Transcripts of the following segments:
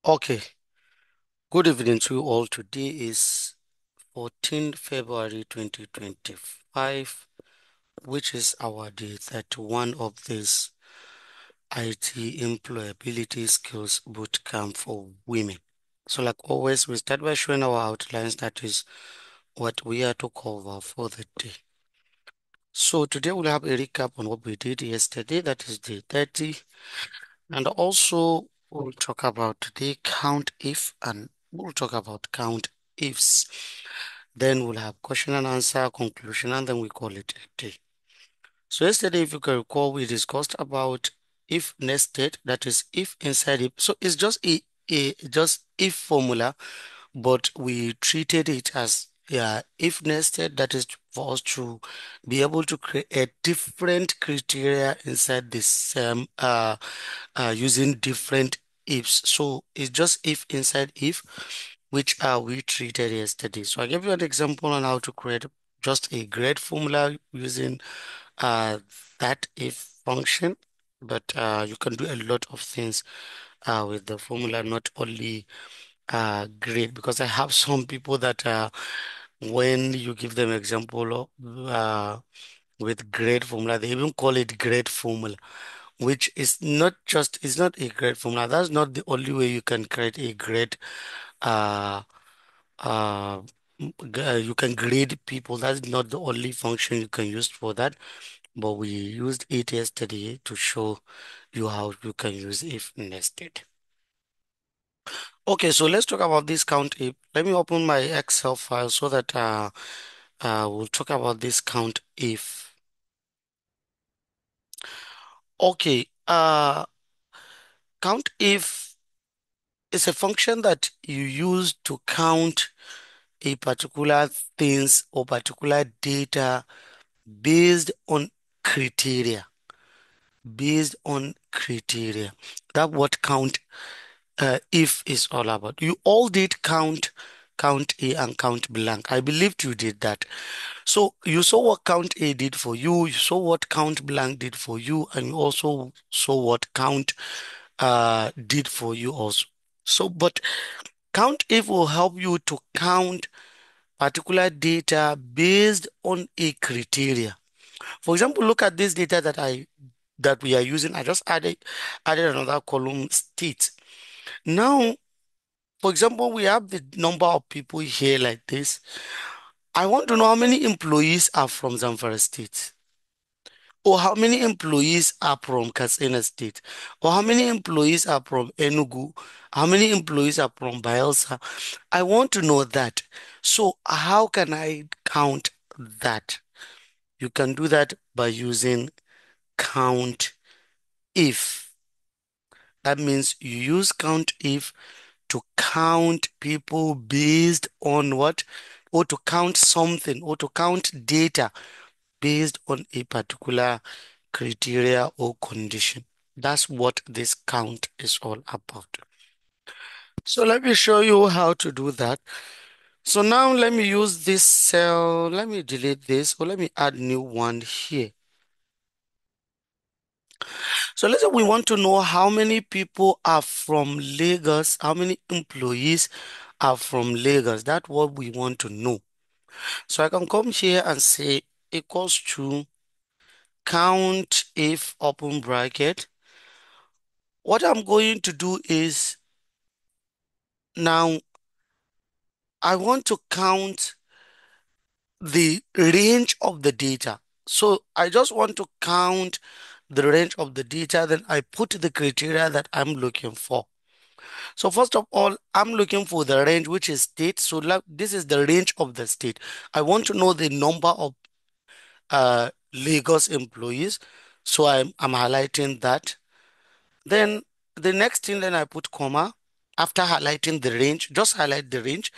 Okay, good evening to you all. Today is 14th February 2025, which is our day 31 of this IT Employability Skills Bootcamp for Women. So, like always, we start by showing our outlines, that is what we are to cover for the day. So, today we'll have a recap on what we did yesterday, that is day 30, and also we'll talk about the count if and we'll talk about count ifs. Then we'll have question and answer, conclusion, and then we call it a day. So yesterday, if you can recall, we discussed about if nested, that is if inside it. So it's just a just if formula, but we treated it as if nested, that is for us to be able to create different criteria inside this using different ifs. So it's just if inside if, which we treated yesterday. So I gave you an example on how to create just a grade formula using uh, that if function, but you can do a lot of things with the formula, not only grade, because I have some people that when you give them example of, with grade formula, they even call it grade formula, which is not just, it's not a grade formula. That's not the only way you can create a grade uh, uh, you can grade people. That's not the only function you can use for that, but we used it yesterday to show you how you can use if nested. Okay, so let's talk about this count if. Let me open my Excel file so that we'll talk about this count if. Okay, count if is a function that you use to count a particular things or particular data based on criteria. Based on criteria. That what count if is all about. You all did count A and count blank. I believed you did that. So you saw what count A did for you, you saw what count blank did for you, and you also saw what count did for you also. So, but count if will help you to count particular data based on a criteria. For example, look at this data that we are using. I just added another column state. Now, for example, we have the number of people here like this. I want to know how many employees are from Zamfara State, or how many employees are from Katsina State, or how many employees are from Enugu, how many employees are from Bayelsa. I want to know that. So how can I count that? You can do that by using count if. That means you use count if to count people based on what? Or to count something, or to count data based on a particular criteria or condition. That's what this count is all about. So let me show you how to do that. So now let me use this cell. Let me delete this, or let me add new one here. So let's say we want to know how many people are from Lagos, how many employees are from Lagos. That's what we want to know. So I can come here and say equals to count if open bracket. What I'm going to do is now I want to count the range of the data. So I just want to count the range of the data, then I put the criteria that I'm looking for. So first of all, I'm looking for the range, which is state. So this is the range of the state. I want to know the number of Lagos employees. So I'm highlighting that. Then the next thing, then I put comma. After highlighting the range, just highlight the range.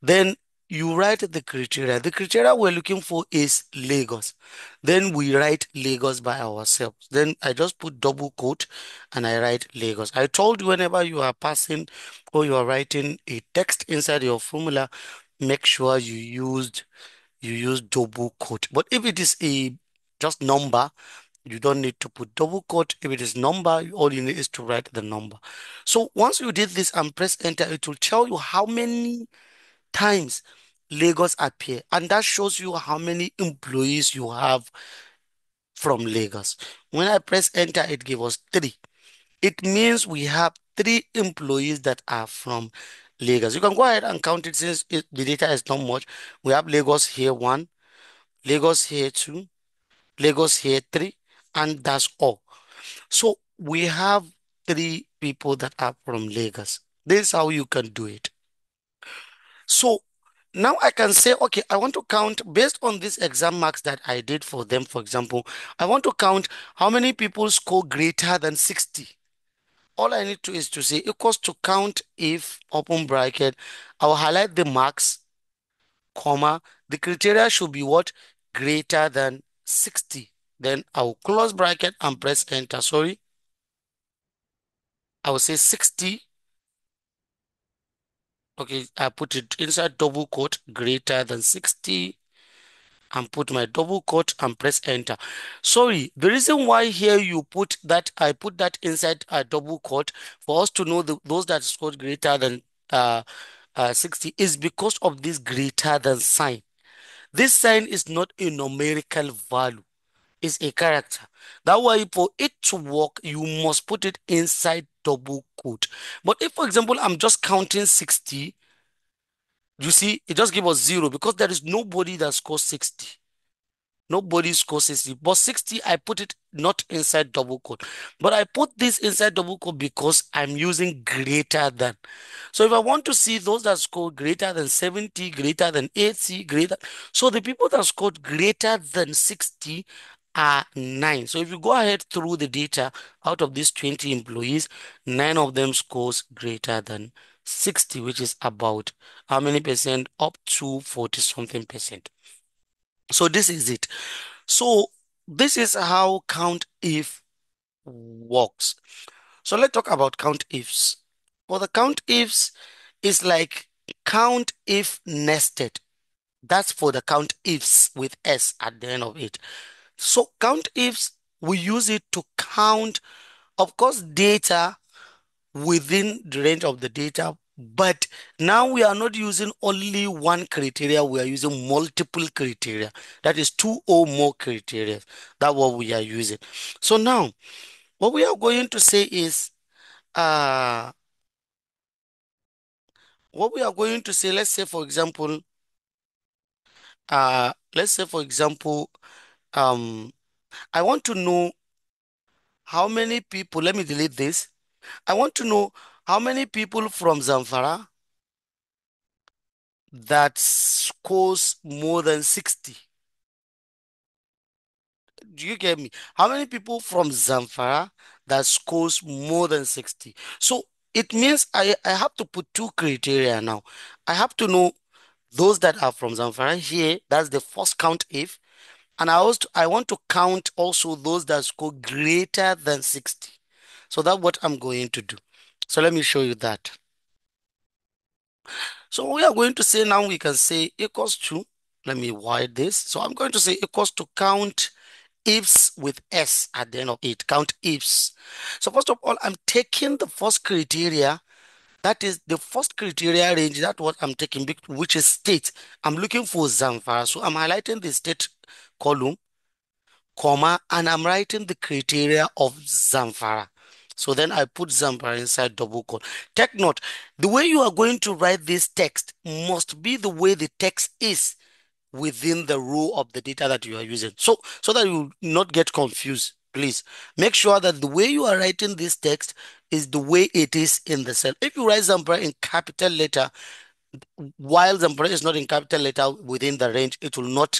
Then you write the criteria. The criteria we're looking for is Lagos. Then we write Lagos by ourselves. Then I just put double quote and I write Lagos. I told you whenever you are passing or you are writing a text inside your formula, make sure you use double quote. But if it is a just number, You don't need to put double quote. If it is number, all you need is to write the number. So once you did this and press enter, it will tell you how many times Lagos appear. And that shows you how many employees you have from Lagos. When I press enter, it gives us three. It means we have three employees that are from Lagos. You can go ahead and count it since the data is not much. We have Lagos here one, Lagos here two, Lagos here three, and that's all. So we have three people that are from Lagos. This is how you can do it. So now I can say, okay, I want to count based on this exam marks that I did for them. For example, I want to count how many people score greater than 60. All I need to is to say equals to count if open bracket. I'll highlight the marks, comma. The criteria should be what? Greater than 60. Then I'll close bracket and press enter. Sorry. I will say 60. Okay, I put it inside double quote greater than 60 and put my double quote and press enter. Sorry, the reason why here you put that, I put that inside a double quote for us to know those that scored greater than 60 is because of this greater than sign. This sign is not a numerical value, it's a character. That way, for it to work, you must put it inside double quote. But if, for example, I'm just counting 60, you see, it just give us zero because there is nobody that scores 60. Nobody scores 60. But 60, I put it not inside double quote. But I put this inside double quote because I'm using greater than. So if I want to see those that score greater than 70, greater than 80, greater. So the people that scored greater than 60 are 9. So if you go ahead through the data, out of these 20 employees, 9 of them scores greater than 60, which is about how many percent? Up to 40 something percent. So this is it. So this is how count if works. So let's talk about count ifs. For the count ifs, it's like count if nested. That's for the count ifs with S at the end of it. So count ifs, we use it to count, of course, data within the range of the data. But now we are not using only one criteria, we are using multiple criteria. That is two or more criteria. That's what we are using. So now, what we are going to say is, uh, what we are going to say, let's say, for example, um, I want to know how many people, let me delete this. I want to know how many people from Zamfara that scores more than 60. Do you get me? How many people from Zamfara that scores more than 60? So it means I have to put two criteria now. I have to know those that are from Zamfara here. That's the first count if. And I want to count also those that score greater than 60. So that's what I'm going to do. So let me show you that. So we are going to say now we can say equals to, let me wide this. So I'm going to say equals to count ifs with S at the end of it. Count ifs. So first of all, I'm taking the first criteria. That is the first criteria range. That's what I'm taking, which is state. I'm looking for Zamfara. So I'm highlighting the state column, comma, and I'm writing the criteria of Zamfara. So then I put Zamfara inside double quote. Take note, the way you are going to write this text must be the way the text is within the row of the data that you are using. So that you will not get confused, please make sure that the way you are writing this text is the way it is in the cell. If you write Zamfara in capital letter, while Zamfara is not in capital letter within the range, it will not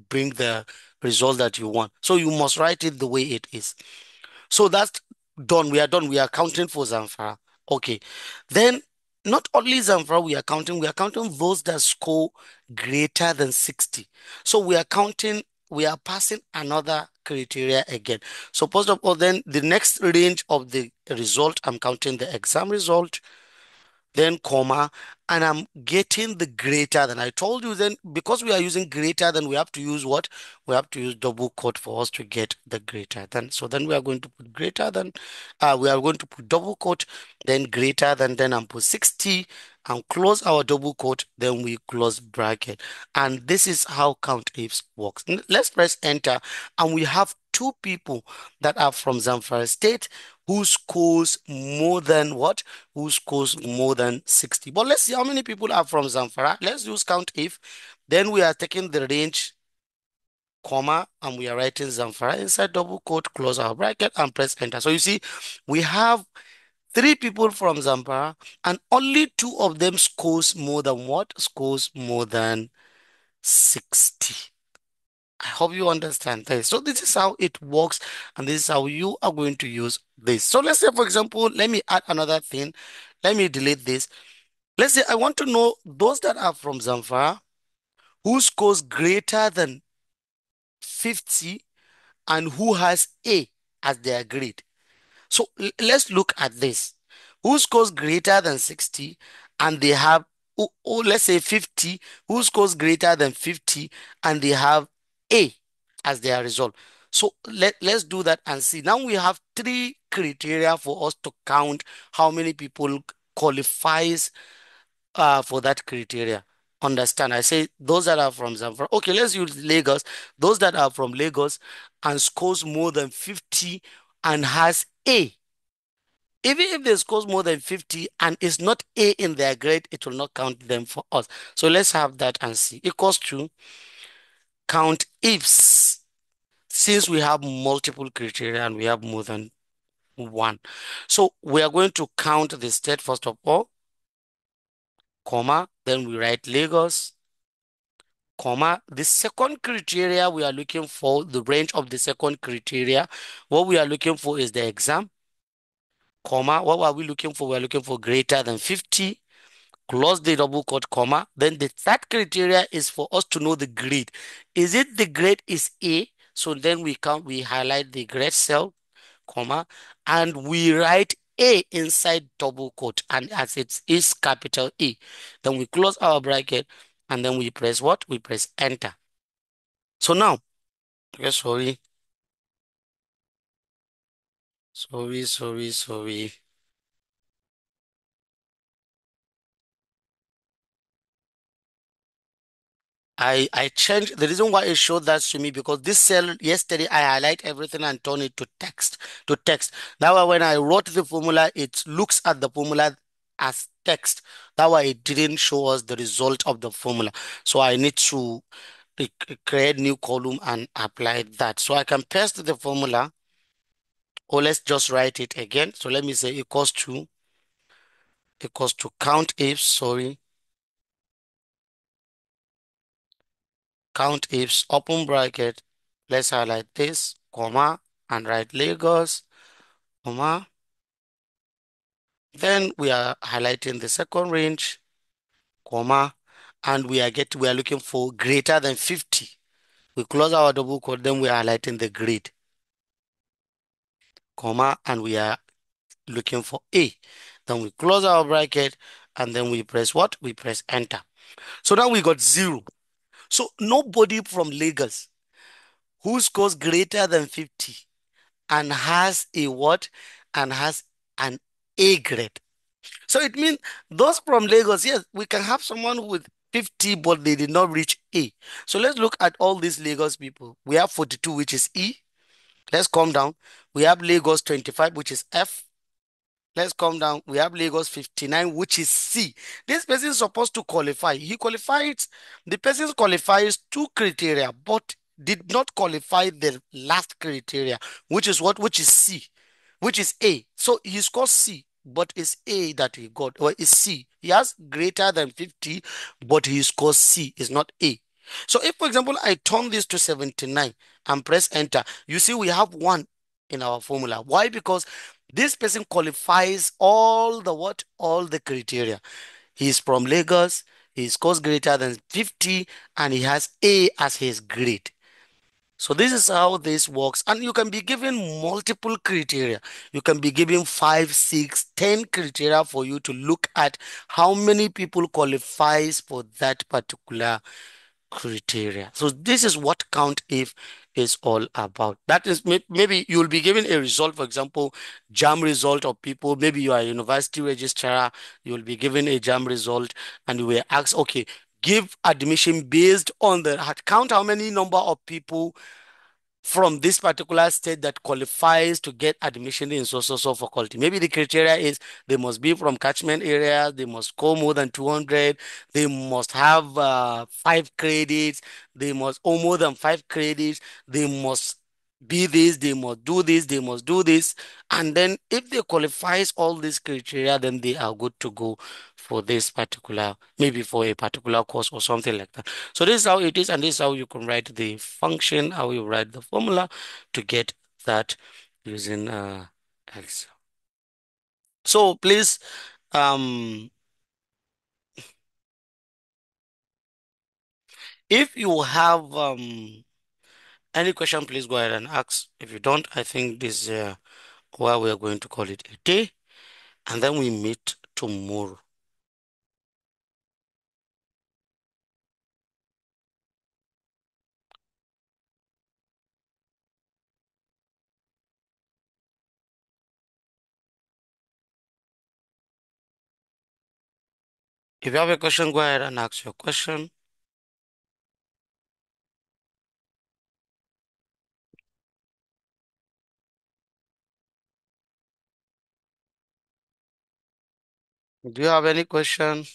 bring the result that you want. So you must write it the way it is. So that's done. We are done. We are counting for Zamfara. Okay. Then not only Zamfara we are counting those that score greater than 60. So we are passing another criteria again. So first of all, then the next range of the result, I'm counting the exam result. then comma, and I'm getting the greater than. I told you then, because we are using greater than, we have to use what? We have to use double quote for us to get the greater than. So then we are going to put greater than, we are going to put double quote, then greater than, then and put 60 and close our double quote, then we close bracket. And this is how count ifs works. Let's press enter, and we have two people that are from Zamfara State who scores more than what? Who scores more than 60. But let's see how many people are from Zamfara. Let's use count if. Then we are taking the range, comma, and we are writing Zamfara inside double quote, close our bracket and press enter. So you see, we have three people from Zamfara and only two of them scores more than what? Scores more than 60. I hope you understand this. So this is how it works, and this is how you are going to use this. So let's say, for example, let me add another thing. Let me delete this. Let's say I want to know those that are from Zamfara who scores greater than 50 and who has A as their grade. So let's look at this. Who scores greater than 60 and they have, let's say 50, who scores greater than 50 and they have A as their result. So let's do that and see. Now we have three criteria for us to count how many people qualifies for that criteria. Understand? I say those that are from Zamfara. Okay, let's use Lagos. Those that are from Lagos and scores more than 50 and has A. Even if they scores more than 50 and is not A in their grade, it will not count them for us. So let's have that and see. Equals to count ifs. Since we have multiple criteria and we have more than one. So we are going to count the state first of all, comma, then we write Lagos, comma. The second criteria we are looking for, the range of the second criteria, what we are looking for is the exam, comma. What are we looking for? We are looking for greater than 50, close the double quote, comma. Then the third criteria is for us to know the grade. Is it the grade is A? So then we highlight the grade cell, comma, and we write A inside double quote, and as it is capital E. Then we close our bracket and then we press what? We press enter. So now, okay, sorry. I changed the reason why it showed that to me because this cell yesterday I highlight everything and turn it to text. That way when I wrote the formula, it looks at the formula as text. That way it didn't show us the result of the formula. So I need to create new column and apply that. So I can paste the formula or let's just write it again. So let me say equals to count ifs, count ifs, open bracket, let's highlight this, comma, and write Lagos, comma. Then we are highlighting the second range, comma, and we are looking for greater than 50. We close our double quote, then we are highlighting the grade, comma, and we are looking for A. Then we close our bracket, and then we press what? We press enter. So now we got 0. So nobody from Lagos who scores greater than 50 and has a what? And has an A grade. So it means those from Lagos, yes, we can have someone with 50, but they did not reach A. So let's look at all these Lagos people. We have 42, which is E. Let's come down. We have Lagos 25, which is F. Let's come down. We have Lagos 59, which is C. This person is supposed to qualify. The person qualifies two criteria, but did not qualify the last criteria, which is what? Which is C, which is A. So he scores C, but it's A that he got, or it's C. He has greater than 50, but he scores C, is not A. So if, for example, I turn this to 79 and press enter, you see we have one in our formula. Why? Because this person qualifies all the what? All the criteria. He's from Lagos, he scores greater than 50, and he has A as his grade. So this is how this works. And you can be given multiple criteria. You can be given 5, 6, 10 criteria for you to look at how many people qualifies for that particular criteria. So this is what count if is all about. That is maybe you'll be given a result, for example, jam result of people. Maybe you are a university registrar, you'll be given a jam result and you will ask, okay, give admission based on the count how many number of people from this particular state that qualifies to get admission in so faculty. Maybe the criteria is they must be from catchment areas, they must score more than 200, they must have 5 credits, they must or more than 5 credits, they must be this, they must do this, they must do this. And then if they qualifies all these criteria, then they are good to go for this particular, maybe for a particular course or something like that. So this is how it is, and this is how you can write the function, how you write the formula to get that using Excel. So please, um, if you have any question, please go ahead and ask. If you don't, I think this is where we are going to call it a day, and then we meet tomorrow. If you have a question, go ahead and ask your question. Do you have any question?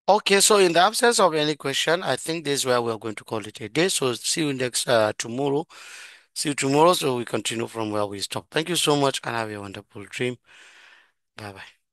Okay, so in the absence of any question, I think this is where we're going to call it a day. So see you next tomorrow. See you tomorrow. So we continue from where we stop. Thank you so much and have a wonderful dream. Bye bye.